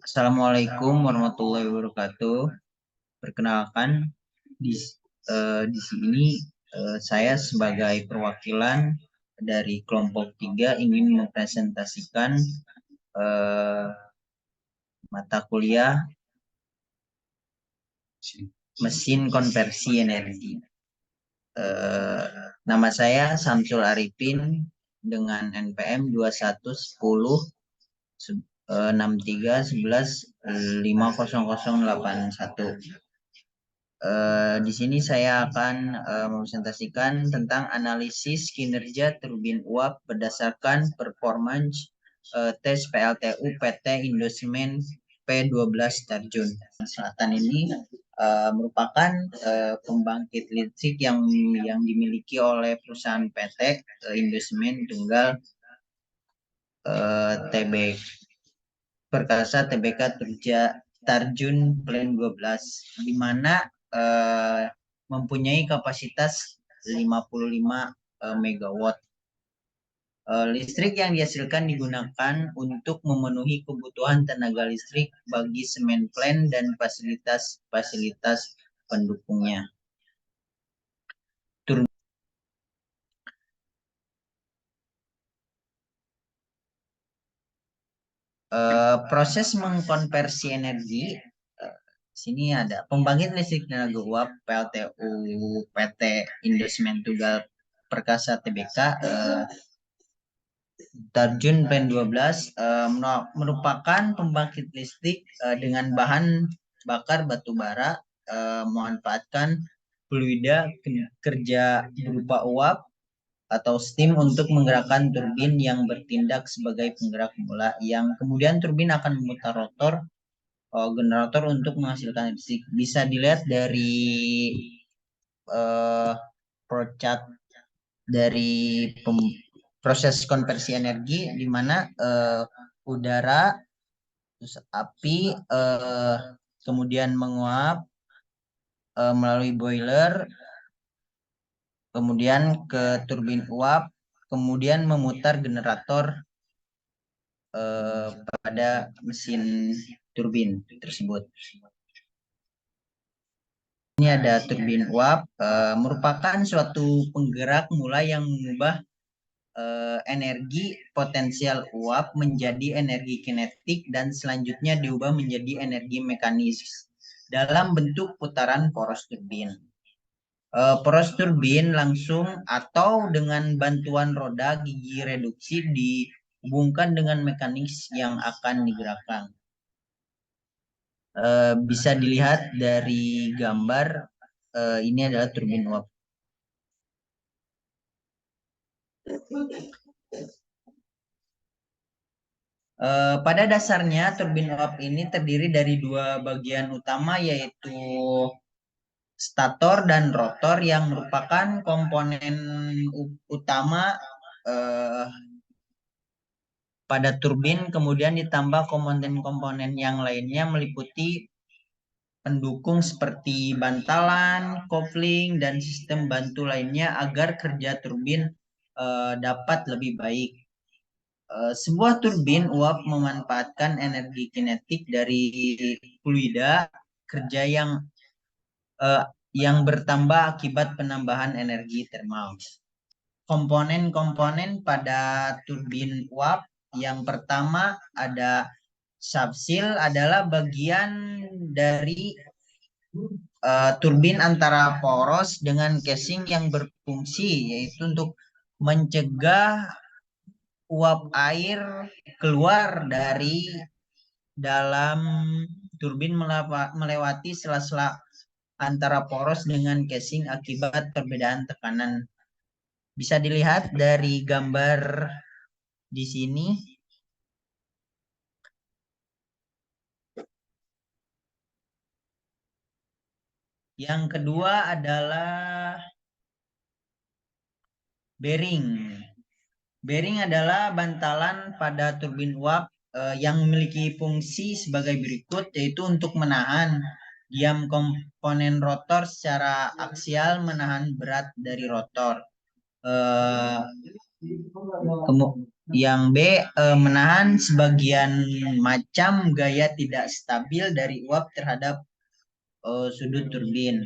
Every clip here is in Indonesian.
Assalamualaikum warahmatullahi wabarakatuh. Perkenalkan di di sini saya sebagai perwakilan dari kelompok 3 ingin mempresentasikan eh, mata kuliah mesin konversi energi. Eh, Nama saya Samsul Arifin dengan NPM 21106311500081. Di sini saya akan mempresentasikan tentang analisis kinerja turbin uap berdasarkan performance tes PLTU PT Indosemen P12 Tarjun. Selatan ini merupakan pembangkit listrik yang dimiliki oleh perusahaan PT Indosemen Tunggal TB Perkasa TBK Tarjun Plan 12, di mana mempunyai kapasitas 55 megawatt. Listrik yang dihasilkan digunakan untuk memenuhi kebutuhan tenaga listrik bagi semen plant dan fasilitas-fasilitas pendukungnya. Proses mengkonversi energi, sini ada pembangkit listrik tenaga uap PLTU PT Indosemen Tunggal Perkasa TBK Tarjun Pen 12 merupakan pembangkit listrik dengan bahan bakar batu bara, memanfaatkan fluida kerja berupa uap atau steam untuk menggerakkan turbin yang bertindak sebagai penggerak bola, yang kemudian turbin akan memutar rotor generator untuk menghasilkan listrik. Bisa dilihat dari procat dari proses konversi energi, di mana udara, terus api, kemudian menguap melalui boiler, kemudian ke turbin uap, kemudian memutar generator pada mesin turbin tersebut. Ini ada turbin uap, merupakan suatu penggerak mula yang mengubah energi potensial uap menjadi energi kinetik dan selanjutnya diubah menjadi energi mekanis dalam bentuk putaran poros turbin. Poros turbin langsung atau dengan bantuan roda gigi reduksi dihubungkan dengan mekanis yang akan digerakkan. Bisa dilihat dari gambar, ini adalah turbin uap. Pada dasarnya turbin uap ini terdiri dari dua bagian utama, yaitu stator dan rotor, yang merupakan komponen utama pada turbin. Kemudian ditambah komponen-komponen yang lainnya meliputi pendukung seperti bantalan, kopling, dan sistem bantu lainnya agar kerja turbin dapat lebih baik. Sebuah turbin uap memanfaatkan energi kinetik dari fluida kerja yang bertambah akibat penambahan energi termal. Komponen-komponen pada turbin uap, yang pertama ada subsil, adalah bagian dari turbin antara poros dengan casing yang berfungsi yaitu untuk mencegah uap air keluar dari dalam turbin melewati sela-sela antara poros dengan casing akibat perbedaan tekanan. Bisa dilihat dari gambar di sini. Yang kedua adalah bearing. Bearing adalah bantalan pada turbin uap yang memiliki fungsi sebagai berikut, yaitu untuk menahan diam komponen rotor secara aksial, menahan berat dari rotor. Yang B, menahan sebagian macam gaya tidak stabil dari uap terhadap sudut turbin.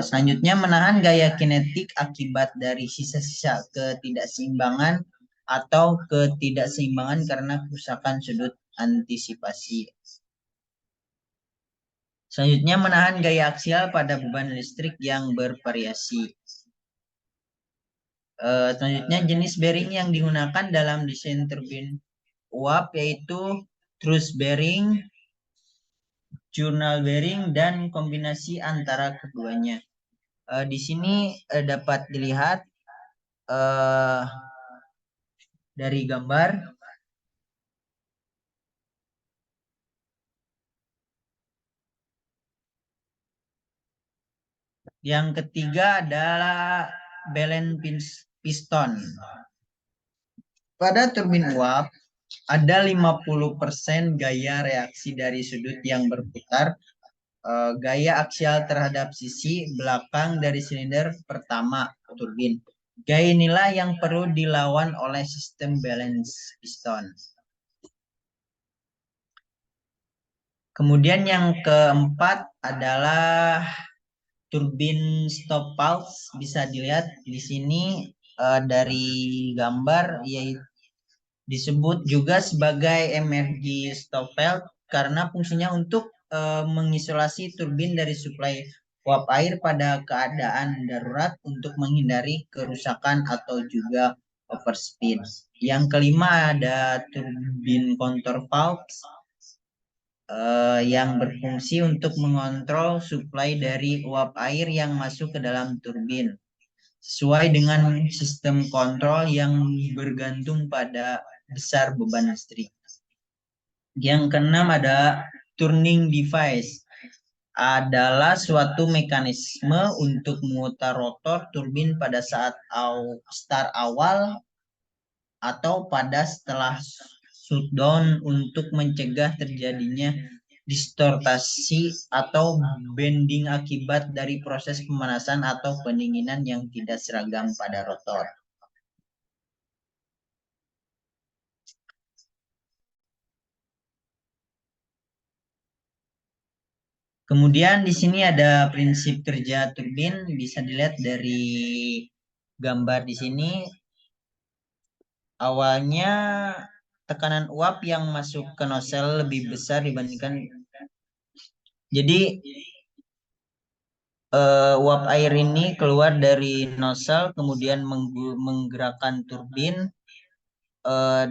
Selanjutnya menahan gaya kinetik akibat dari sisa-sisa ketidakseimbangan atau ketidakseimbangan karena kerusakan sudut antisipasi. Selanjutnya menahan gaya aksial pada beban listrik yang bervariasi. Selanjutnya jenis bearing yang digunakan dalam desain turbin uap yaitu truss bearing, journal bearing, dan kombinasi antara keduanya. Di sini dapat dilihat uh, dari gambar. Yang ketiga adalah balance piston. Pada turbin uap, ada 50% gaya reaksi dari sudut yang berputar, gaya aksial terhadap sisi belakang dari silinder pertama turbin. Gaya inilah yang perlu dilawan oleh sistem balance piston. Kemudian yang keempat adalah turbin stop pulse. Bisa dilihat di sini dari gambar, yaitu disebut juga sebagai emergency stop valve karena fungsinya untuk mengisolasi turbin dari suplai uap air pada keadaan darurat untuk menghindari kerusakan atau juga overspeed. Yang kelima ada turbin control valve yang berfungsi untuk mengontrol suplai dari uap air yang masuk ke dalam turbin sesuai dengan sistem kontrol yang bergantung pada besar beban listrik. Yang keenam ada turning device, adalah suatu mekanisme untuk memutar rotor turbin pada saat start awal atau pada setelah shutdown untuk mencegah terjadinya distorsi atau bending akibat dari proses pemanasan atau pendinginan yang tidak seragam pada rotor. Kemudian di sini ada prinsip kerja turbin, bisa dilihat dari gambar di sini. Awalnya tekanan uap yang masuk ke nozzle lebih besar dibandingkan. Jadi uap air ini keluar dari nozzle, kemudian menggerakkan turbin eh,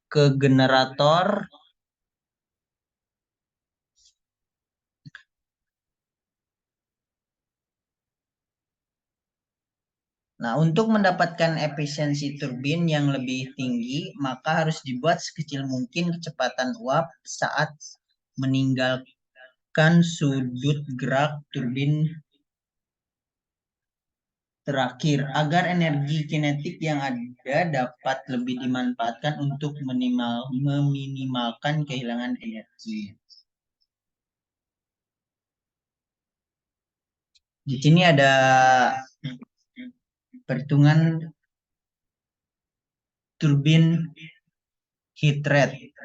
ke generator. Nah, untuk mendapatkan efisiensi turbin yang lebih tinggi, maka harus dibuat sekecil mungkin kecepatan uap saat meninggalkan sudut gerak turbin terakhir, agar energi kinetik yang ada dapat lebih dimanfaatkan untuk meminimalkan kehilangan energi. Di sini ada perhitungan turbin heat rate.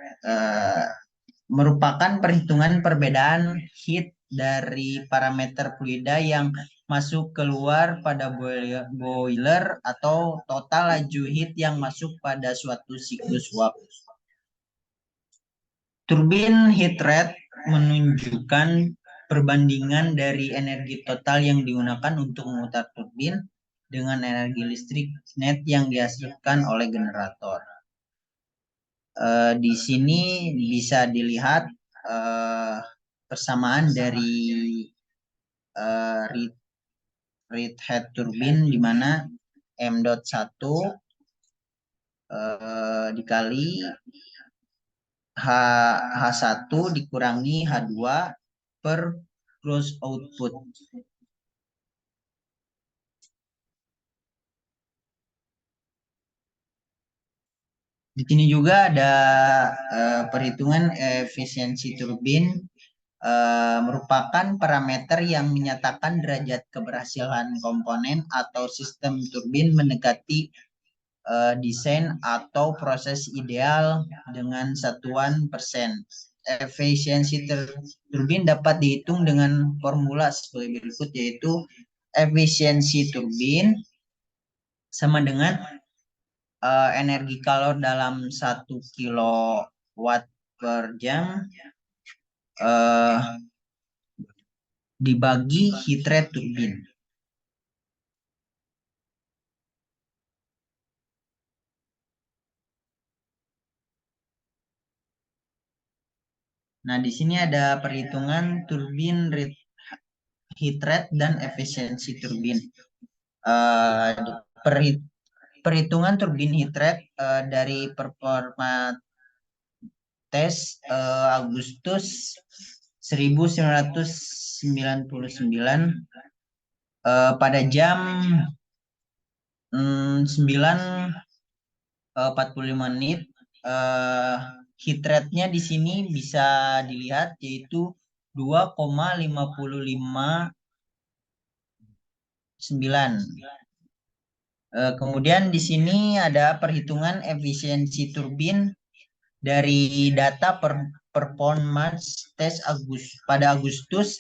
Merupakan perhitungan perbedaan heat dari parameter fluida yang masuk keluar pada boiler atau total laju heat yang masuk pada suatu siklus uap. Turbin heat rate menunjukkan perbandingan dari energi total yang digunakan untuk memutar turbin dengan energi listrik net yang dihasilkan oleh generator. Di sini bisa dilihat persamaan dari rate head turbin di mana M.1 dikali H1 dikurangi H2 per gross output. Di sini juga ada perhitungan efisiensi turbin, merupakan parameter yang menyatakan derajat keberhasilan komponen atau sistem turbin mendekati desain atau proses ideal dengan satuan persen. Efisiensi turbin dapat dihitung dengan formula sebagai berikut, yaitu efisiensi turbin sama dengan energi kalor dalam 1 kilowatt per jam dibagi heat rate turbin. Nah, di sini ada perhitungan turbin heat rate dan efisiensi turbin. Perhitungan turbin heat rate dari performa tes Agustus 1999 pada jam 9.45 menit. Heat rate-nya di sini bisa dilihat yaitu 2,559. Kemudian di sini ada perhitungan efisiensi turbin dari data performance tes pada Agustus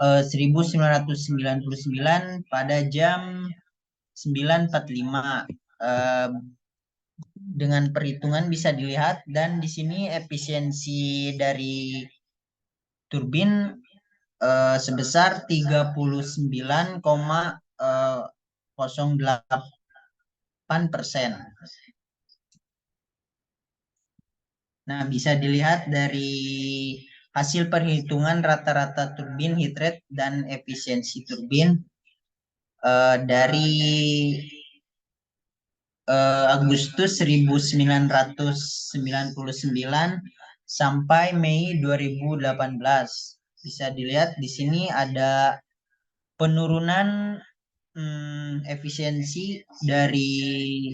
1999 pada jam 9.45. Dengan perhitungan bisa dilihat, dan di sini efisiensi dari turbin sebesar 39,08%. Nah, bisa dilihat dari hasil perhitungan rata-rata turbin heat rate dan efisiensi turbin dari Agustus 1999 sampai Mei 2018. Bisa dilihat di sini ada penurunan efisiensi dari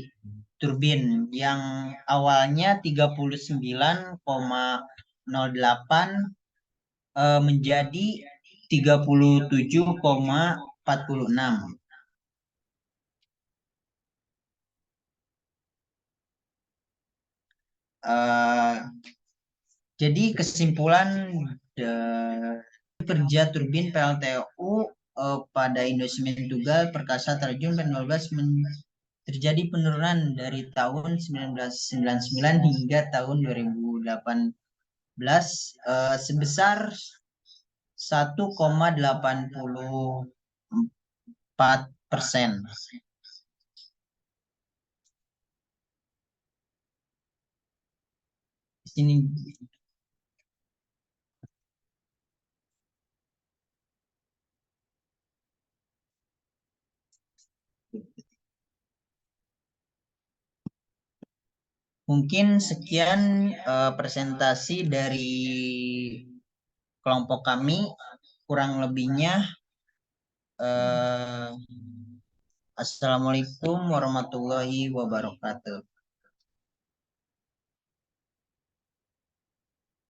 turbin yang awalnya 39,08 menjadi 37,46. Jadi kesimpulan kerja turbin PLTU pada Indosimen Tugal Perkasa Tarjun P12 terjadi penurunan dari tahun 1999 hingga tahun 2018 sebesar 1,84%. Di sini mungkin sekian presentasi dari kelompok kami. Kurang lebihnya Assalamualaikum warahmatullahi wabarakatuh.